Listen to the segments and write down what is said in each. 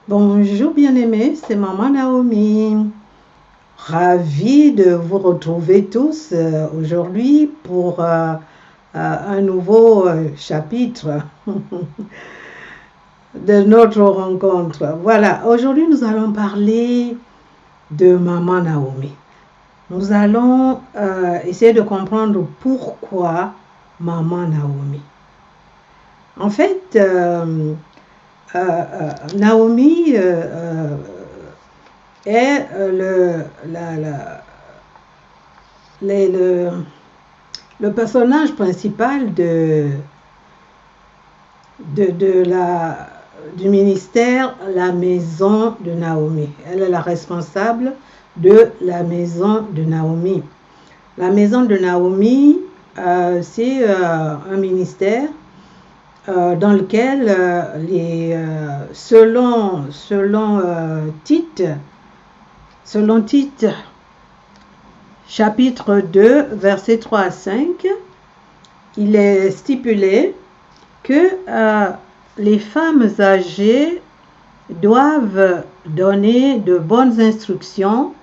Bonjour bien-aimés, c'est Maman Naomi. Ravie de vous retrouver tous aujourd'hui pour un nouveau chapitre de notre rencontre. Voilà, aujourd'hui nous allons parler de Maman Naomi. Nous allons essayer de comprendre pourquoi Maman Naomi. En fait, Naomi est le personnage principal du ministère La Maison de Naomi. Elle est la responsable de la Maison de Naomi. La Maison de Naomi, c'est un ministère dans lequel selon Tite, chapitre 2, versets 3 à 5, il est stipulé que les femmes âgées doivent donner de bonnes instructions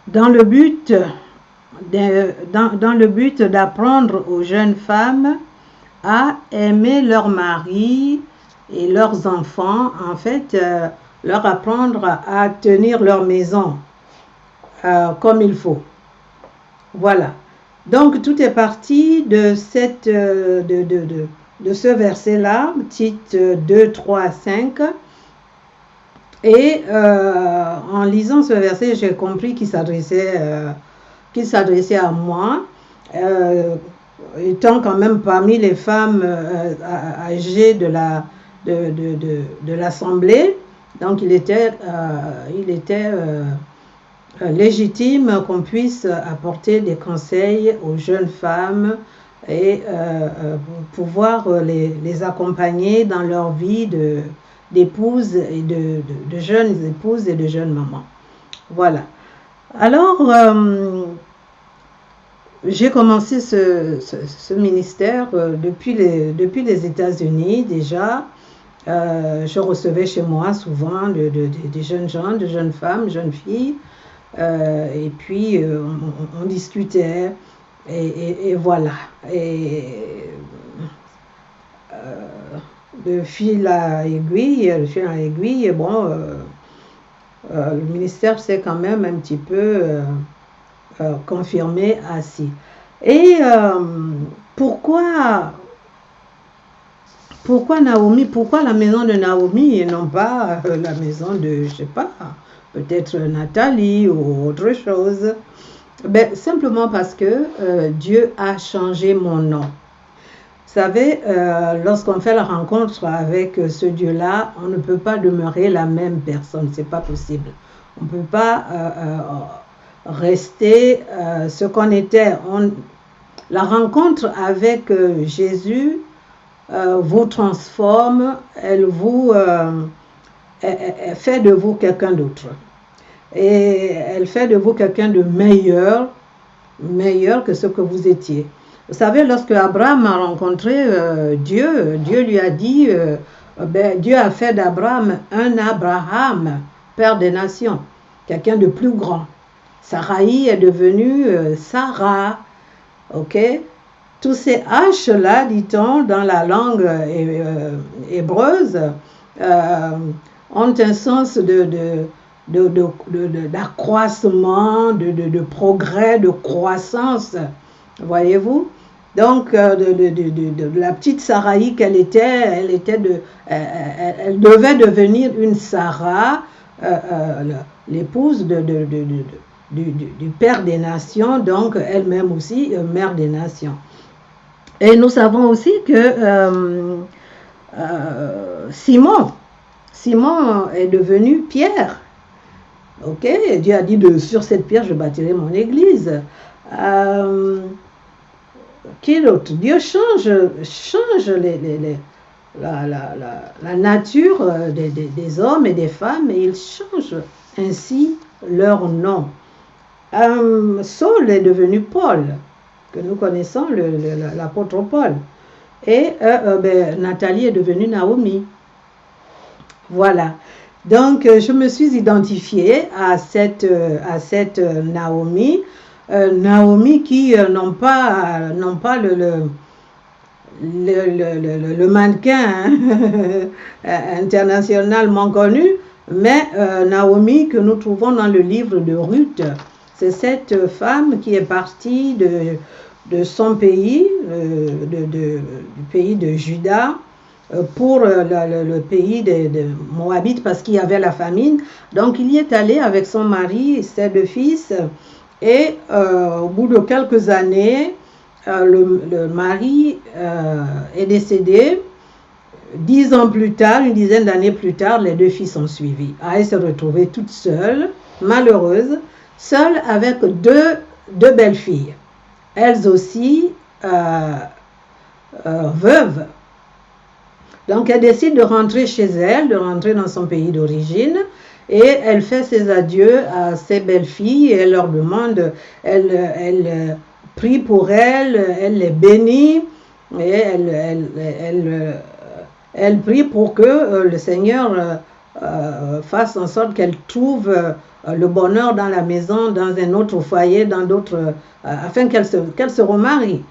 dans le but d'apprendre aux jeunes femmes à aimer leur mari et leurs enfants, en fait, leur apprendre à tenir leur maison comme il faut. Voilà. Donc, tout est parti de ce verset-là, Tite 2, 3, 5. Et en lisant ce verset, j'ai compris qu'il s'adressait à moi, étant quand même parmi les femmes âgées de l'Assemblée. Donc il était légitime qu'on puisse apporter des conseils aux jeunes femmes et pouvoir les accompagner dans leur vie d'épouses et de jeunes épouses et de jeunes mamans. Voilà. Alors, j'ai commencé ce ministère depuis les États-Unis déjà. Je recevais chez moi souvent des jeunes gens, de jeunes femmes, jeunes filles. Et puis, on discutait. Et voilà. Et de fil à aiguille, bon, le ministère s'est quand même un petit peu confirmé ainsi. Et pourquoi Naomi, pourquoi la maison de Naomi et non pas la maison de, je sais pas, peut-être Nathalie ou autre chose? Ben, simplement parce que Dieu a changé mon nom. Vous savez, lorsqu'on fait la rencontre avec ce Dieu-là, on ne peut pas demeurer la même personne, c'est pas possible. On ne peut pas rester ce qu'on était. La rencontre avec Jésus vous transforme, elle fait de vous quelqu'un d'autre. Et elle fait de vous quelqu'un de meilleur que ce que vous étiez. Vous savez, lorsque Abraham a rencontré Dieu, Dieu lui a dit, Dieu a fait d'Abraham un Abraham, père des nations, quelqu'un de plus grand. Sarai est devenue Sarah, ok? Tous ces H-là, dit-on, dans la langue hébreuse, ont un sens d'accroissement, de progrès, de croissance, voyez-vous. Donc, de la petite Sarai qu'elle était, elle devait devenir une Sarah, l'épouse du Père des Nations, donc elle-même aussi mère des Nations. Et nous savons aussi que Simon est devenu Pierre. Ok, Dieu a dit sur cette pierre je bâtirai mon église. Qui d'autre? Dieu change la nature des hommes et des femmes et il change ainsi leur nom. Saul est devenu Paul, que nous connaissons, l'apôtre Paul. Et Nathalie est devenue Naomi. Voilà. Donc, je me suis identifiée à cette Naomi. Naomi qui n'ont pas le mannequin internationalement connu, mais Naomi que nous trouvons dans le livre de Ruth. C'est cette femme qui est partie de son pays, du pays de Juda, pour le pays de Moabite parce qu'il y avait la famine. Donc il y est allé avec son mari, ses 2 fils, et au bout de quelques années, le mari est décédé. 10 ans plus tard, une dizaine d'années plus tard, les 2 filles sont suivies. Elle s'est retrouvée toute seule, malheureuse, seule avec deux belles filles. Elles aussi veuves. Donc elle décide de rentrer chez elle, de rentrer dans son pays d'origine, et elle fait ses adieux à ses belles filles, et elle leur demande, elle prie pour elles, elle les bénit, et elle prie pour que le Seigneur fasse en sorte qu'elle trouve le bonheur dans la maison, dans un autre foyer, dans d'autres, afin qu'elle se remarie,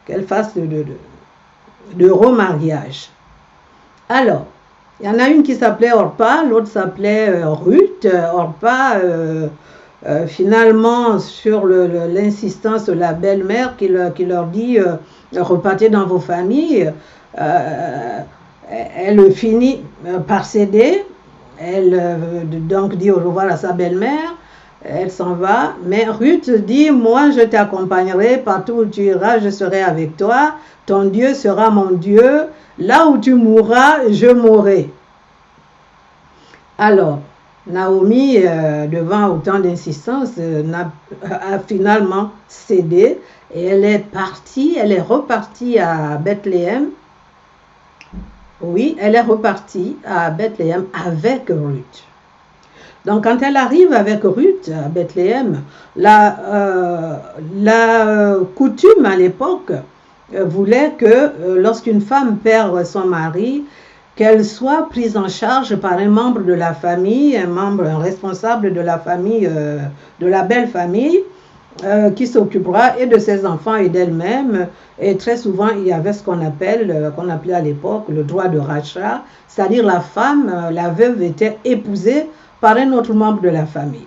qu'elle fasse de remariage. Alors, il y en a une qui s'appelait Orpa, l'autre s'appelait Ruth. Orpa, finalement, sur l'insistance de la belle-mère qui leur dit repartez dans vos familles, elle finit par céder. Elle donc dit au revoir à sa belle-mère. Elle s'en va, mais Ruth dit, moi je t'accompagnerai partout où tu iras, je serai avec toi, ton Dieu sera mon Dieu, là où tu mourras, je mourrai. Alors, Naomi, devant autant d'insistance, a finalement cédé et elle est repartie à Bethléem. Oui, elle est repartie à Bethléem avec Ruth. Donc, quand elle arrive avec Ruth à Bethléem, la coutume à l'époque voulait que lorsqu'une femme perd son mari, qu'elle soit prise en charge par un membre de la famille, un responsable de la famille, de la belle famille, qui s'occupera et de ses enfants et d'elle-même. Et très souvent, il y avait ce qu'on appelait à l'époque le droit de rachat, c'est-à-dire la femme, la veuve était épousée par un autre membre de la famille.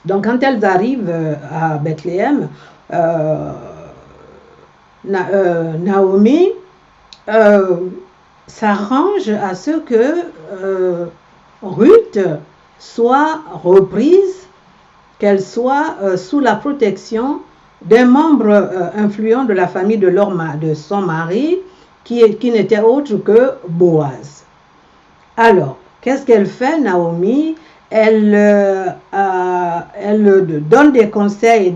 Donc, quand elles arrivent à Bethléem, Naomi s'arrange à ce que Ruth soit reprise, qu'elle soit sous la protection d'un membre influent de la famille de son mari, qui n'était autre que Boaz. Alors, qu'est-ce qu'elle fait, Naomi? Elle donne des conseils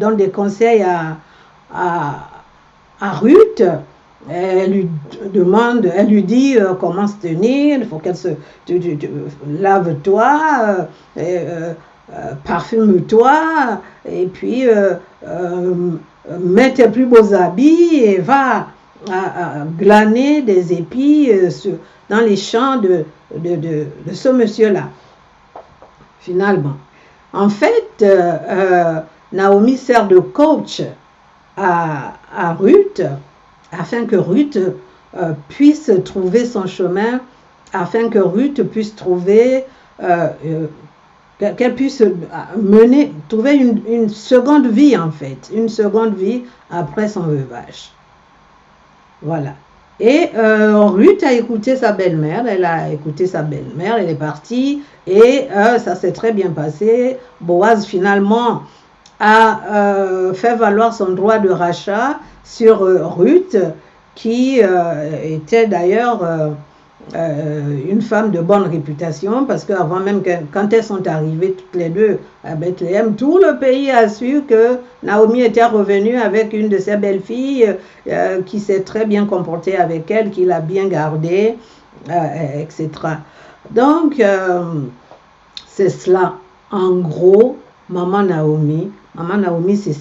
à Ruth. Elle lui demande, elle lui dit comment se tenir, il faut qu'elle lave-toi, parfume-toi, et puis mets tes plus beaux habits et va glaner des épis dans les champs de ce monsieur-là. Finalement. En fait, Naomi sert de coach à Ruth, afin que Ruth puisse trouver son chemin, afin que Ruth puisse trouver, qu'elle puisse trouver une seconde vie en fait, une seconde vie après son veuvage. Voilà. Et Ruth a écouté sa belle-mère, elle est partie et ça s'est très bien passé. Boaz finalement a fait valoir son droit de rachat sur Ruth, qui était d'ailleurs une femme de bonne réputation, parce qu'avant même, quand elles sont arrivées toutes les deux à Bethléem, tout le pays a su que Naomi était revenue avec une de ses belles-filles qui s'est très bien comportée avec elle, qui l'a bien gardée, etc. Donc, c'est cela, en gros, Maman Naomi. Maman Naomi, c'est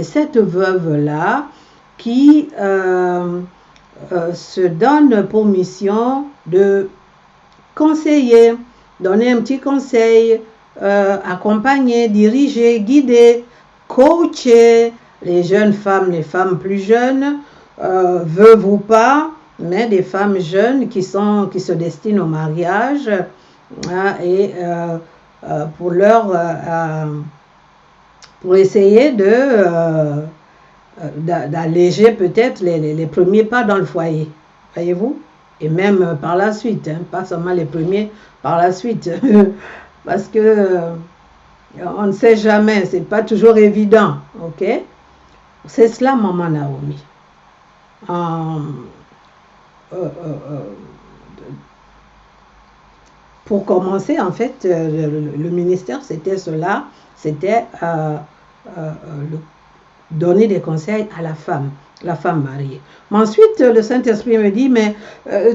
cette veuve-là qui se donne pour mission de conseiller, donner un petit conseil, accompagner, diriger, guider, coacher les jeunes femmes, les femmes plus jeunes, veuves ou pas, mais des femmes jeunes qui se destinent au mariage et pour essayer d'alléger peut-être les premiers pas dans le foyer, voyez-vous, et même par la suite, hein, pas seulement les premiers, par la suite, parce que on ne sait jamais, c'est pas toujours évident, ok? C'est cela, maman Naomi. Pour commencer, en fait, le ministère, c'était cela, c'était donner des conseils à la femme mariée. Mais ensuite, le Saint-Esprit me dit, mais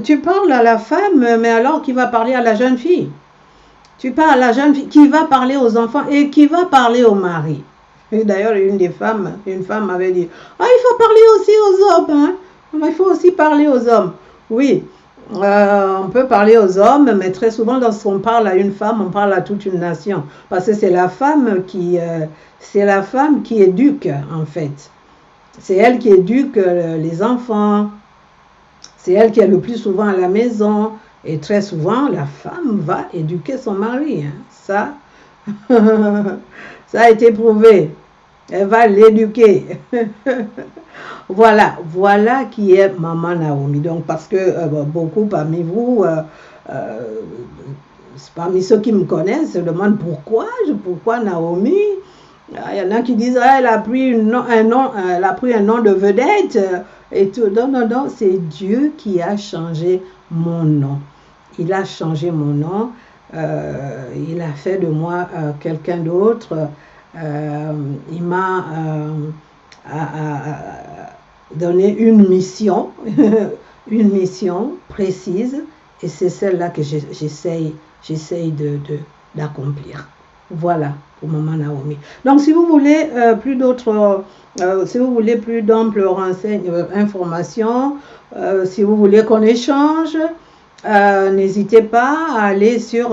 tu parles à la femme, mais alors qui va parler à la jeune fille? Tu parles à la jeune fille qui va parler aux enfants et qui va parler au mari. Et d'ailleurs, une femme m'avait dit, ah, il faut parler aussi aux hommes, hein? Il faut aussi parler aux hommes. Oui, on peut parler aux hommes, mais très souvent, lorsqu'on parle à une femme, on parle à toute une nation. Parce que c'est la femme qui éduque, en fait. C'est elle qui éduque les enfants. C'est elle qui est le plus souvent à la maison. Et très souvent, la femme va éduquer son mari. Hein. Ça, ça a été prouvé. Elle va l'éduquer. Voilà qui est maman Naomi. Donc, parce que beaucoup parmi vous, parmi ceux qui me connaissent, se demandent pourquoi Naomi. Il y en a qui disent elle a pris un nom de vedette et tout. Non, c'est Dieu qui a changé mon nom. Il a changé mon nom. Il a fait de moi quelqu'un d'autre. Il m'a donné une mission, une mission précise, et c'est celle-là que j'essaye d'accomplir. Voilà pour maman Naomi. Donc, si vous voulez plus d'amples informations, si vous voulez qu'on échange, n'hésitez pas à aller sur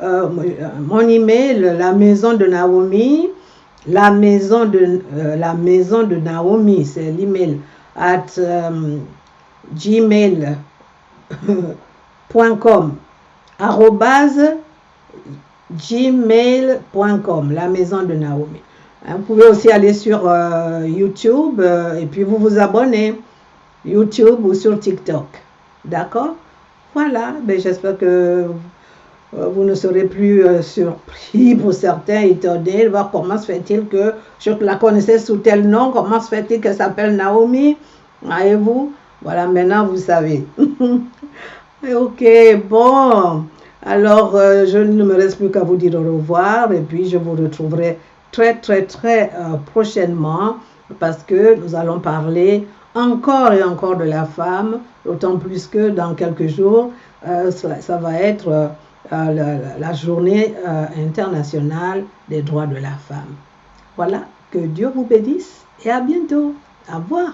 mon email, la maison de Naomi. La maison de Naomi, c'est l'email at gmail.com @gmail.com, la maison de Naomi. Vous pouvez aussi aller sur YouTube et puis vous abonnez YouTube ou sur TikTok. D'accord? Voilà, j'espère que vous ne serez plus surpris, pour certains, étonnés de voir comment se fait-il que je la connaissais sous tel nom, comment se fait-il qu'elle s'appelle Naomi. Voyez-vous? Voilà, maintenant vous savez. Ok, bon. Alors, je ne me reste plus qu'à vous dire au revoir et puis je vous retrouverai très prochainement parce que nous allons parler encore et encore de la femme, d'autant plus que dans quelques jours, ça va être la journée internationale des droits de la femme. Voilà, que Dieu vous bénisse et à bientôt. Au revoir.